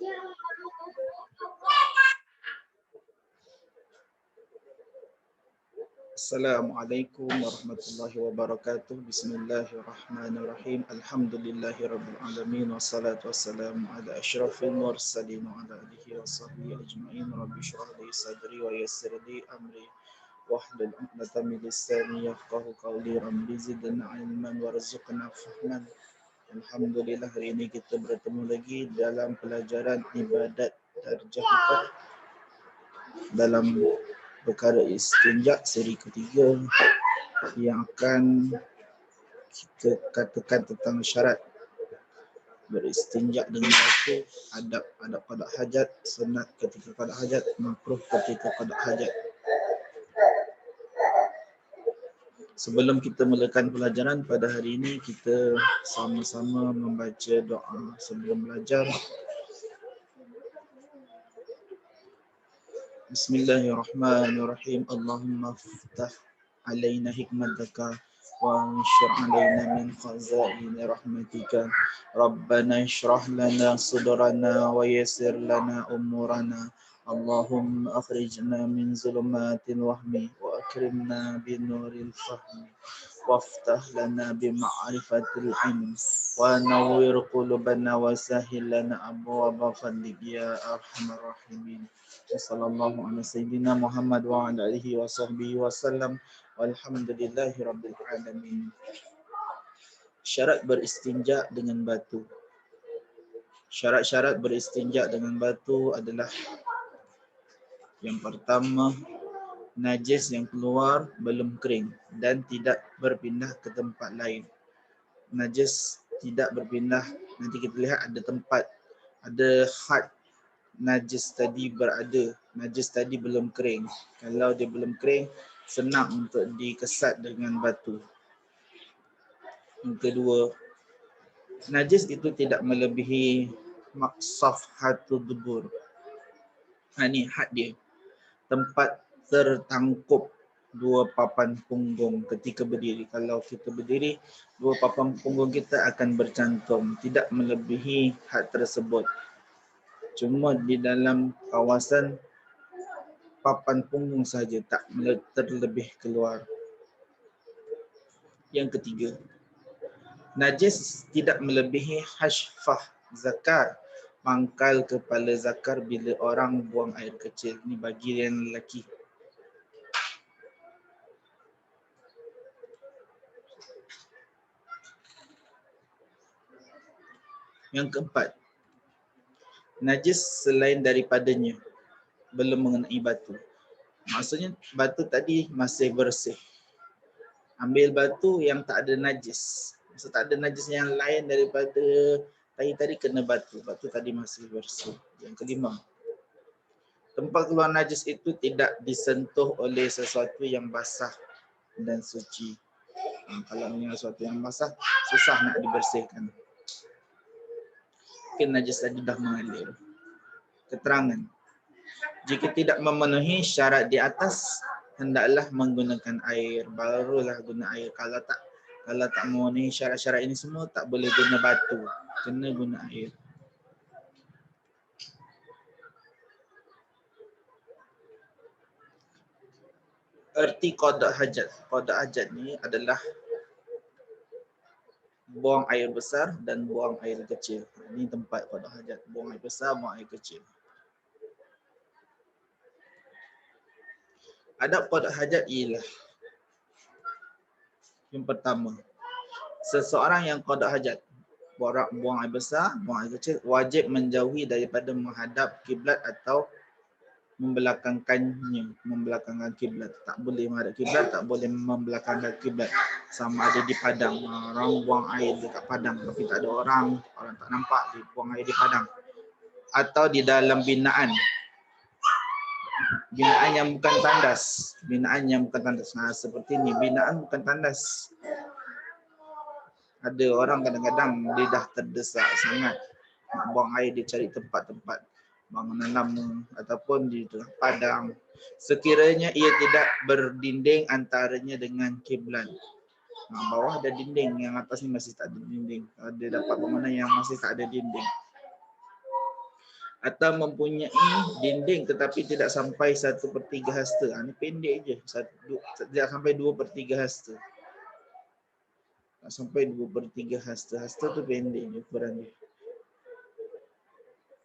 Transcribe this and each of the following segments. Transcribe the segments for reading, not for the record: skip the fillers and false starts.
Assalamualaikum warahmatullahi wabarakatuh. Bismillahirrahmanirrahim. Alhamdulillahirabbil alamin wassalatu wassalamu ala asyrafil mursalin wa ala alihi washabbihi ajmain. Rabbi shrah li sadri wa yassir li amri wahlul 'uqdatam min lisani yafqahu qawli. Rabbi zidna ilman warzuqna fahman. Alhamdulillah, hari ini kita bertemu lagi dalam pelajaran ibadat darjah 4 dalam perkara istinja seri ketiga yang akan kita katakan tentang syarat beristinja dengan batu, adab qada hajat, sunat ketika qada hajat, makruh ketika qada hajat. Sebelum kita mulakan pelajaran pada hari ini, kita sama-sama membaca doa sebelum belajar. Bismillahirrahmanirrahim. Allahumma ftah alaina hikmataka wa anshur alaina min khazaini rahmatika. Rabbana ishrah lana sudrana wa yassir lana umurana. Allahumma akhrijna min zulumatil wahmi wa akrimna binuril fahmi. Waftah lana bima'rifatil ilm wa nawwir qulubana wa sahhil lana abwaaba fadlik ya arhamar rahimin. Sallallahu ala sayyidina Muhammad wa ala alihi wa sahbihi wasallam. Walhamdulillahi rabbil alamin. Syarat beristinja dengan batu. Syarat-syarat beristinja dengan batu adalah: yang pertama, najis yang keluar belum kering dan tidak berpindah ke tempat lain. Najis tidak berpindah, nanti kita lihat ada tempat, ada had najis tadi berada. Najis tadi belum kering. Kalau dia belum kering, senang untuk dikesat dengan batu. Yang kedua, najis itu tidak melebihi maqsaf hatul dubur. Ini had dia. Tempat tertangkup dua papan punggung ketika berdiri. Kalau kita berdiri, dua papan punggung kita akan bercantum. Tidak melebihi had tersebut. Cuma di dalam kawasan papan punggung saja, tak terlebih keluar. Yang ketiga, najis tidak melebihi hashfah zakar, pangkal kepala zakar bila orang buang air kecil. Ini bagi yang lelaki. Yang keempat, najis selain daripadanya belum mengenai batu. Maksudnya batu tadi masih bersih. Ambil batu yang tak ada najis. Maksud tak ada najis yang lain daripada tadi kena batu. Batu tadi masih bersih. Yang kelima, tempat keluar najis itu tidak disentuh oleh sesuatu yang basah dan suci. Kalau sesuatu yang basah, susah nak dibersihkan. Mungkin najis tadi dah mengalir. Keterangan: jika tidak memenuhi syarat di atas, hendaklah menggunakan air. Barulah guna air. Kalau tak memenuhi syarat-syarat ini semua, tak boleh guna batu. Kena guna air. Erti qada hajat. Qada hajat ni adalah buang air besar dan buang air kecil. Ini tempat qada hajat. Buang air besar, buang air kecil. Adab qada hajat ialah: yang pertama, seseorang yang qada hajat, buang air besar, buang air kecil, wajib menjauhi daripada menghadap kiblat atau membelakangkan kiblat. Tak boleh menghadap kiblat, tak boleh membelakangkan kiblat. Sama ada di padang, orang buang air dekat padang tapi tak ada orang tak nampak, dia buang air di padang. Atau di dalam binaan yang bukan tandas. Seperti ini, binaan bukan tandas. Ada orang kadang-kadang dia dah terdesak sangat, nak buang air, dia cari tempat-tempat bangunan lama ataupun di tengah padang. Sekiranya ia tidak berdinding antaranya dengan kiblat. Bawah ada dinding, yang atas ni masih tak ada dinding. Dia dapat bangunan yang masih tak ada dinding. atau mempunyai dinding tetapi tidak sampai 1/3 hasta. Ini pendek je, tidak sampai 2/3 hasta. Tak sampai 2/3 hasta. Hasta tu pendek je ukuran dia.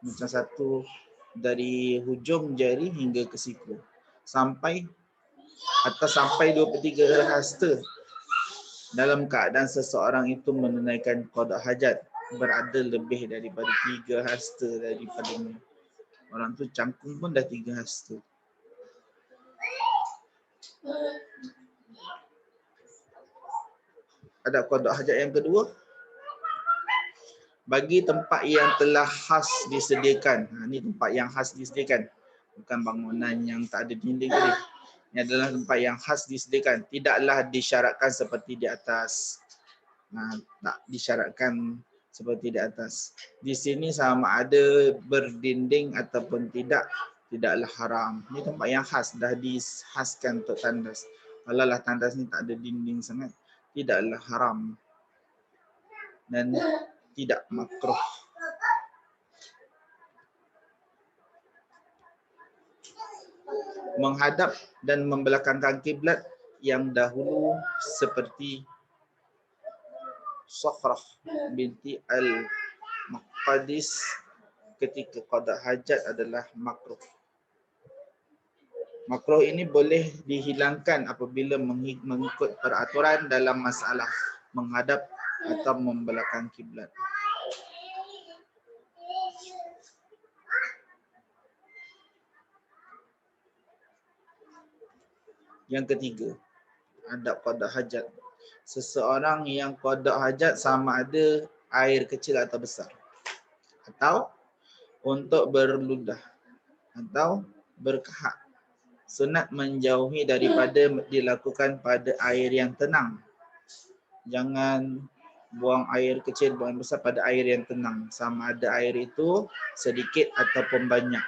Macam satu dari hujung jari hingga ke siku. Sampai 2/3 hasta dalam keadaan seseorang itu menunaikan qada hajat, berada lebih daripada 3 hasta daripadanya. Orang tu cangkung pun dah 3 hasta. Ada qada hajat yang kedua, bagi tempat yang telah khas disediakan. Ini tempat yang khas disediakan, bukan bangunan yang tak ada dinding tadi. Ini adalah tempat yang khas disediakan, tidaklah disyaratkan seperti di atas. Tak disyaratkan seperti di atas. Di sini sama ada berdinding ataupun tidak, tidaklah haram. Ini tempat yang khas, dah dikhaskan untuk tandas. Kalau lah tandas ni tak ada dinding sangat, tidaklah haram dan tidak makruh. Menghadap dan membelakangkan kiblat yang dahulu seperti Sakhrah binti Al-Maqdis ketika qada hajat adalah makruh. Makruh ini boleh dihilangkan apabila mengikut peraturan dalam masalah menghadap atau membelakang kiblat. Yang ketiga, adab qada hajat. Seseorang yang qada hajat sama ada air kecil atau besar, atau untuk berludah atau berkahak. Sunat menjauhi daripada dilakukan pada air yang tenang. Jangan buang air kecil, buang besar pada air yang tenang. Sama ada air itu sedikit ataupun banyak.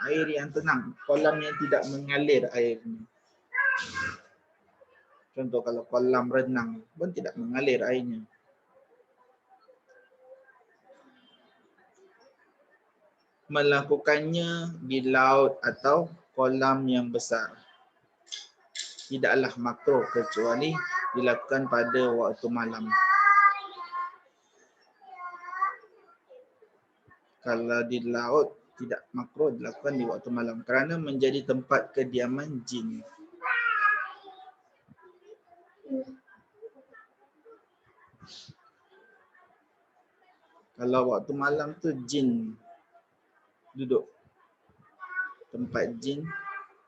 Air yang tenang, kolam yang tidak mengalir airnya. Contoh kalau kolam renang pun tidak mengalir airnya. Melakukannya di laut atau kolam yang besar tidaklah makruh kecuali dilakukan pada waktu malam. Kalau di laut tidak makruh dilakukan di waktu malam kerana menjadi tempat kediaman jin. Kalau waktu malam tu jin duduk, tempat jin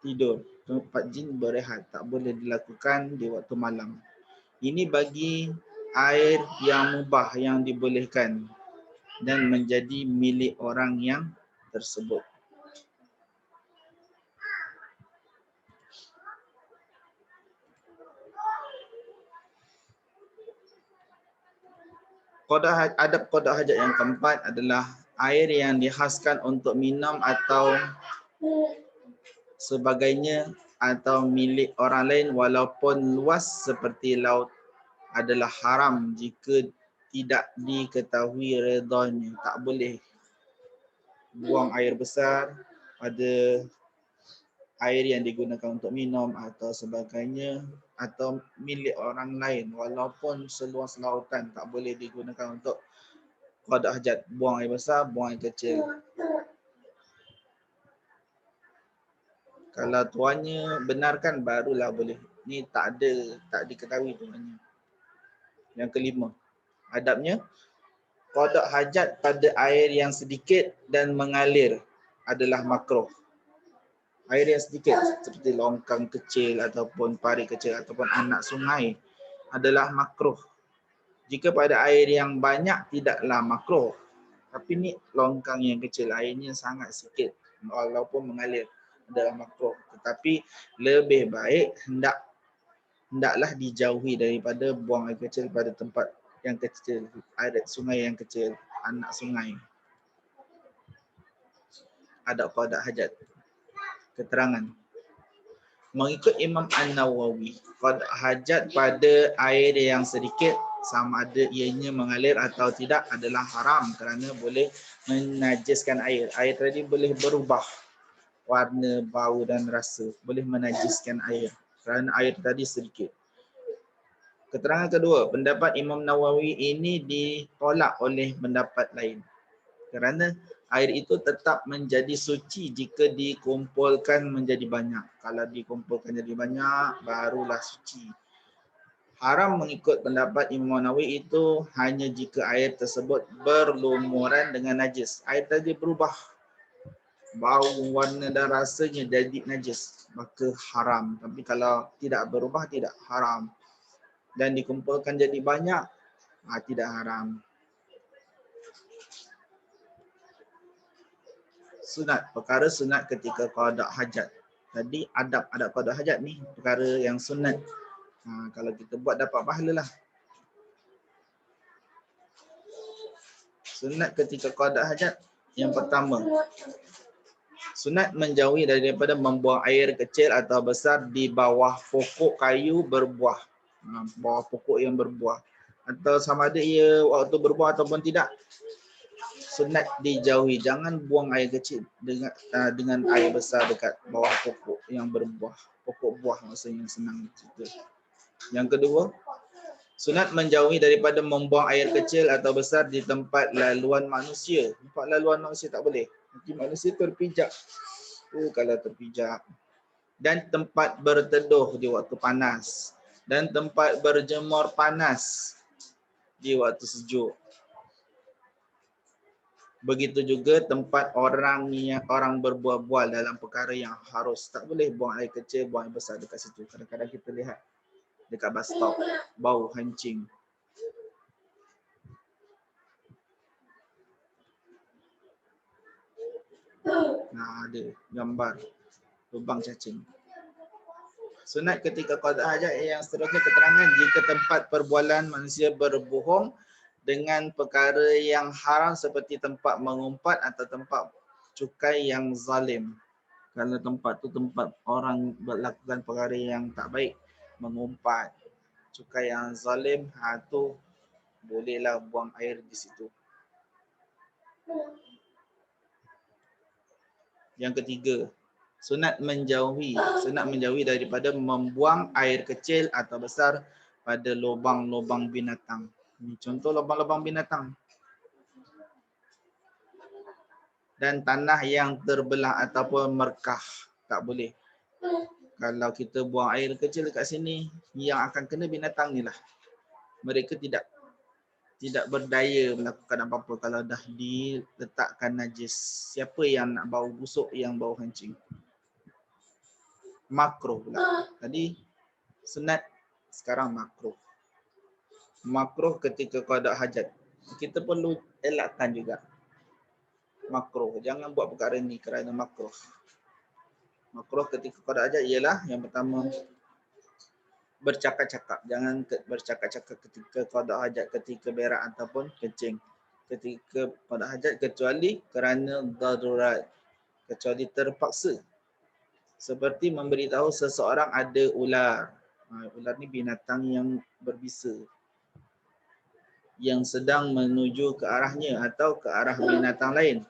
tidur, tempat jin berehat, tak boleh dilakukan di waktu malam. Ini bagi air yang mubah yang dibolehkan dan menjadi milik orang yang tersebut. Adab qada hajat yang keempat adalah air yang dikhaskan untuk minum atau sebagainya atau milik orang lain walaupun luas seperti laut adalah haram jika tidak diketahui redanya. Tak boleh buang air besar pada air yang digunakan untuk minum atau sebagainya atau milik orang lain walaupun seluas lautan, tak boleh digunakan untuk qada hajat. Buang air besar, buang air kecil. Kalau tuannya benarkan barulah boleh. Ni tak diketahui tuannya. Yang kelima, adabnya qada hajat pada air yang sedikit dan mengalir adalah makruh. Air yang sedikit seperti longkang kecil ataupun pari kecil ataupun anak sungai adalah makruh. Jika pada air yang banyak tidaklah makruh. Tapi ni longkang yang kecil, airnya sangat sikit walaupun mengalir adalah makruh. Tetapi lebih baik hendaklah dijauhi daripada buang air kecil pada tempat yang kecil, air sungai yang kecil, anak sungai. Adab qada hajat. Keterangan. Mengikut Imam An-Nawawi, qada hajat pada air yang sedikit sama ada ianya mengalir atau tidak adalah haram kerana boleh menajiskan air. Air tadi boleh berubah warna, bau dan rasa. Boleh menajiskan air kerana air tadi sedikit. Keterangan kedua, pendapat Imam Nawawi ini ditolak oleh pendapat lain. Kerana air itu tetap menjadi suci jika dikumpulkan menjadi banyak. Kalau dikumpulkan jadi banyak, barulah suci. Haram mengikut pendapat Imam Nawawi itu hanya jika air tersebut berlumuran dengan najis. Air tadi berubah bau, warna dan rasanya jadi najis, maka haram. Tapi kalau tidak berubah, tidak haram. Dan dikumpulkan jadi banyak, tidak haram. Sunat, perkara sunat ketika qada hajat. Tadi adab qada hajat ni perkara yang sunat. Kalau kita buat dapat pahala lah. Sunat ketika qada hajat, yang pertama, sunat menjauhi daripada membuang air kecil atau besar di bawah pokok kayu berbuah. Bawah pokok yang berbuah. Atau sama ada ia waktu berbuah ataupun tidak. Sunat dijauhi, jangan buang air kecil dengan air besar dekat bawah pokok yang berbuah. Pokok buah maksudnya, senang cerita. Yang kedua, sunat menjauhi daripada membuang air kecil atau besar di tempat laluan manusia. Tempat laluan manusia tak boleh. Nanti manusia terpijak. Kalau terpijak. Dan tempat berteduh di waktu panas. Dan tempat berjemur panas di waktu sejuk. Begitu juga tempat orang berbual-bual dalam perkara yang harus. Tak boleh buang air kecil, buang air besar dekat situ. Kadang-kadang kita lihat dekat bus stop, bau hancing. Ada gambar lubang cacing. Sunat ketika qada hajat yang seterusnya, keterangan jika tempat perbualan manusia berbohong dengan perkara yang haram seperti tempat mengumpat atau tempat cukai yang zalim. Kalau tempat tu tempat orang melakukan perkara yang tak baik, mengumpat, cukai yang zalim, tu bolehlah buang air di situ. Yang ketiga, sunat menjauhi daripada membuang air kecil atau besar pada lubang-lubang binatang. Ini contoh lubang-lubang binatang. Dan tanah yang terbelah ataupun merkah, tak boleh. Kalau kita buang air kecil dekat sini, yang akan kena binatang ni lah. Mereka tidak berdaya melakukan apa-apa kalau dah diletakkan najis. Siapa yang nak bau busuk, yang bau hancing? Makruh pula. Tadi sunat, sekarang makruh. Makruh ketika qada hajat. Kita perlu elakkan juga. Makruh. Jangan buat perkara ni kerana makruh. Makruh ketika qada hajat ialah yang pertama, bercakap-cakap. Jangan bercakap-cakap ketika qada hajat, ketika berak ataupun kencing. Ketika qada hajat kecuali kerana darurat, kecuali terpaksa. Seperti memberitahu seseorang ada ular. Ular ni binatang yang berbisa, yang sedang menuju ke arahnya atau ke arah binatang lain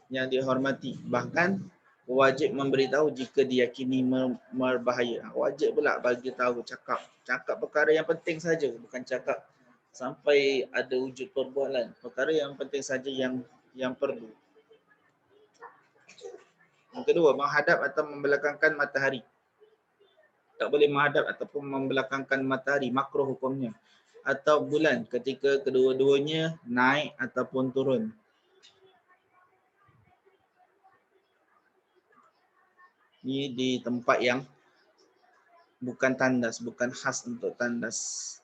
yang dihormati. Bahkan wajib memberitahu jika diyakini berbahaya. Wajib pula bagi tahu, cakap perkara yang penting saja, bukan cakap sampai ada wujud perbualan. Perkara yang penting saja yang perlu. Yang kedua, menghadap atau membelakangkan matahari. Tak boleh menghadap ataupun membelakangkan matahari, makruh hukumnya. Atau bulan ketika kedua-duanya naik ataupun turun. Ini di tempat yang bukan tandas, bukan khas untuk tandas.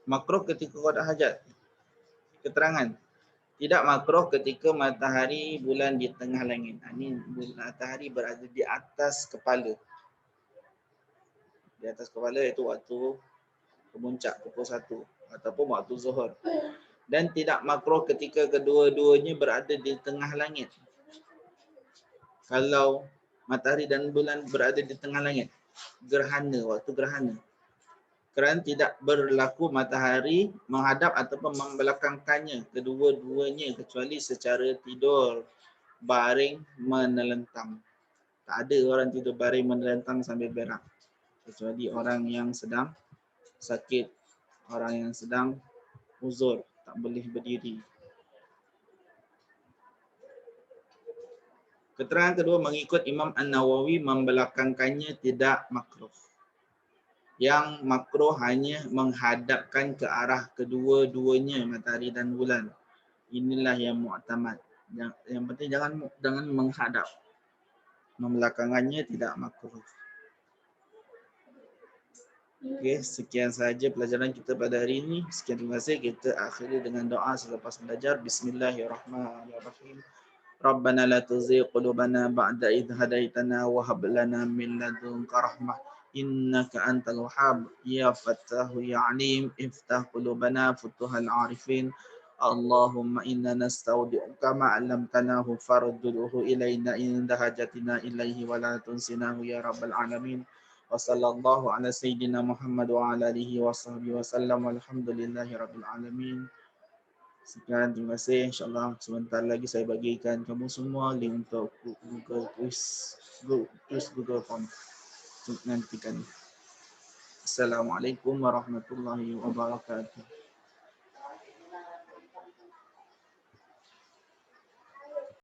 Makruh ketika qada hajat. Keterangan, tidak makruh ketika matahari bulan di tengah langit. Ini matahari berada di atas kepala. Di atas kepala itu waktu kemuncak pukul 1 ataupun waktu zuhur. Dan tidak makruh ketika kedua-duanya berada di tengah langit. Kalau matahari dan bulan berada di tengah langit, gerhana, waktu gerhana. Kerana tidak berlaku matahari menghadap ataupun membelakangkannya kedua-duanya kecuali secara tidur baring menelentang. Tak ada orang tidur baring menelentang sambil berak kecuali orang yang sedang sakit, orang yang sedang uzur, tak boleh berdiri. Keterangan kedua mengikut Imam An-Nawawi membelakangkannya tidak makruh. Yang makruh hanya menghadapkan ke arah kedua-duanya matahari dan bulan. Inilah yang mu'tamad. Yang penting jangan menghadap. Membelakangannya tidak makruh. Okey, sekian sahaja pelajaran kita pada hari ini. Sekian, terima kasih. Kita akhiri dengan doa selepas belajar. Bismillahirrahmanirrahim. Rabbana la tuzigh qulubana ba'da idh hadaitana wa hab lana min ladunka rahmah innaka antal wahhab ya fattahu ya alim iftah qulubana futuhal arifin Allahumma inna nastaudi'uka ma 'allamtanahu farudduhu ilaina inda hajatina ilaihi wa la tunsinahu ya rabbal alamin wa sallallahu ala sayyidina Muhammad wa ala alihi wa sahbihi wa sallam walhamdulillahi rabbil alamin. Sekian, terima kasih. InsyaAllah sebentar lagi saya bagikan kamu semua link untuk Google Quiz, Google Form. Nantikan. Assalamualaikum warahmatullahi wabarakatuh.